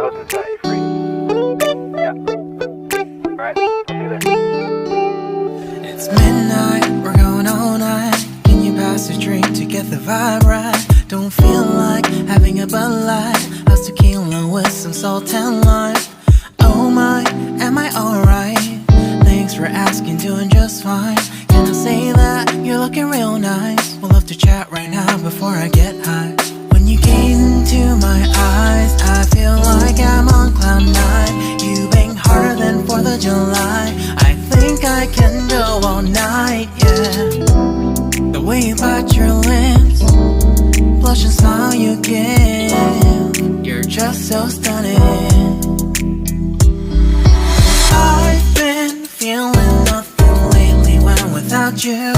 host and set you free. Yeah. Alright, I'll see you there. It's midnight, we're going all night. Can you pass a drink to get the vibe right? Don't feel like having a Bud Light. How's tequila with some salt and lime? Oh my, am I alright? Thanks for asking, doing just fine. Can I say that you're looking real nice? We'll love to chat right now before I get high. When you gaze into my eyes, I feel like I'm on cloud nine. You bang harder than 4th of July. I think I can go all night, yeah. The way you bite your lips, blush and smile you give, you're just so stunning. I've been feeling nothing lately when without you.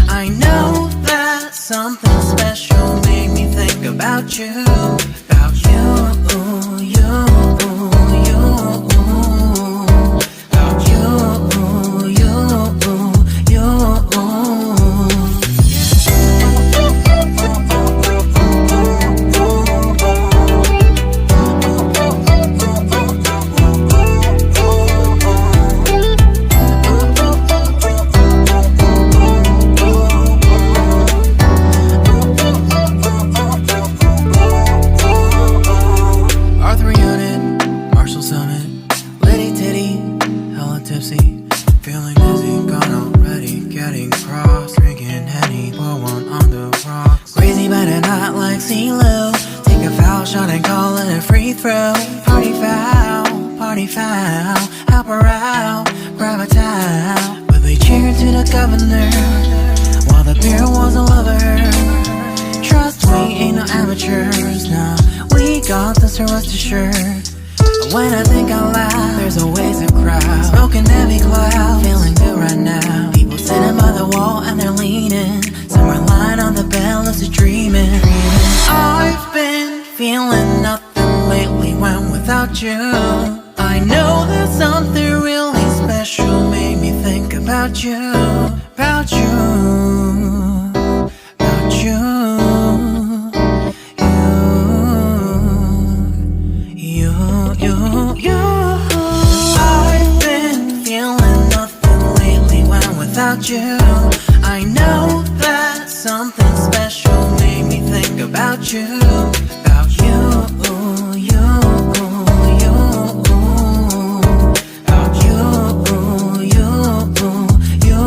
I know that something special made me think about you. About you, you, you. About you, you, you. Feeling dizzy, gone already, getting cross, drinking Henny, pour one on the rocks. Crazy but not like CeeLo. Take a foul shot and call it a free throw. Party foul, help her out, grab a towel. But they cheered to the governor, while the beer was a lover. Trust we ain't no amateurs, nah, we got this, rest assured. When I think out loud, there's always a crowd, smoking heavy cloud, feeling good right now. People sitting by the wall and they're leaning, some are lying on the bed, lucid dreaming. I've been feeling nothing lately when without you. I know that something really special made me think about you. About you, about you. I've been feeling nothing lately when without you. I know that something special made me think about you. About you, you, you. About you, you, you.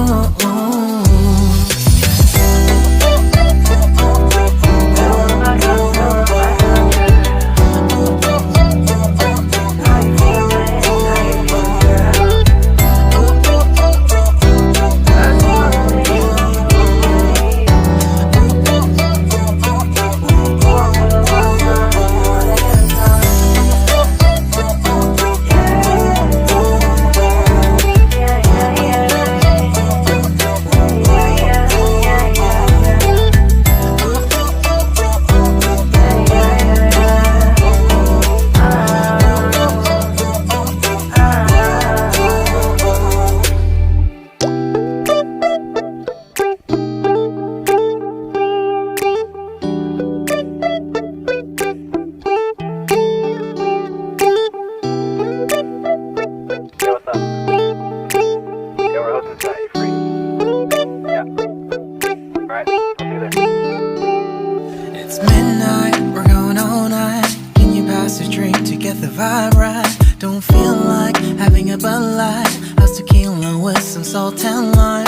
It's midnight, we're going all night. Can you pass a drink to get the vibe right? Don't feel like having a Bud Light. How's tequila with some salt and lime?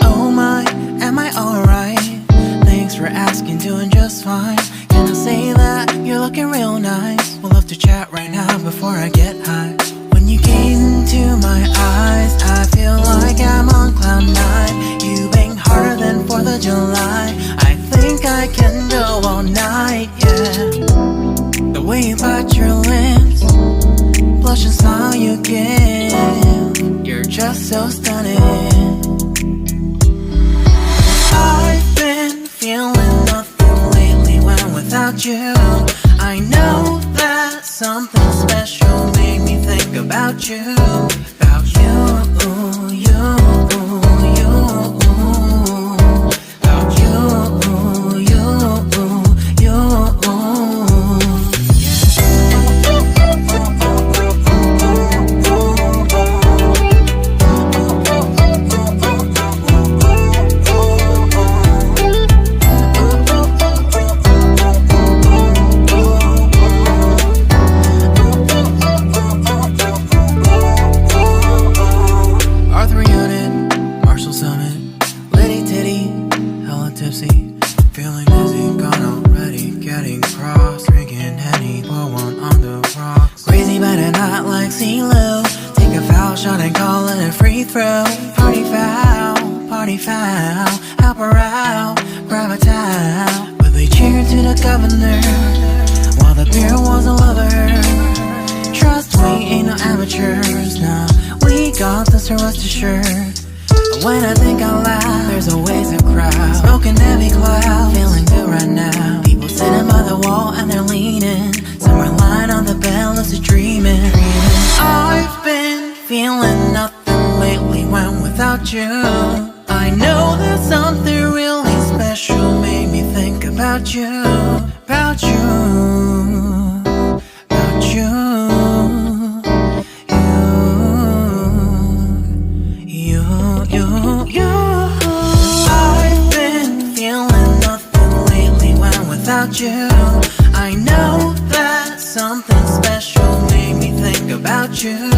Oh my, am I alright? Thanks for asking, doing just fine. Can I say that you're looking real nice? We'll love to chat right now before I get high. When you gaze into my eyes, I feel like I'm on cloud nine. You bang harder than 4th of July. I think I can go all night, yeah. The way you bite your lips, blush and smile you give, you're just so stunning. I've been feeling nothing lately when without you. I know that something special made me think about you. About you, you, you. About you, you, you. hot like CeeLo. Take a foul shot and call it a free throw. Party foul, help her out, grab a towel. But they cheered to the governor while the beer was all over her. Trust we ain't no amateurs, nah, we got this, so rest assured. But when I think out loud, there's always a crowd, smoking heavy cloud, feeling good right now. People sitting by the wall and they're leaning, some are lying on the bed, lucid dreaming. I've been feeling nothing lately when without you. I know that something really special made me think about you, about you, about you, you. I've been feeling nothing lately when without you. I know that something special made me think about you.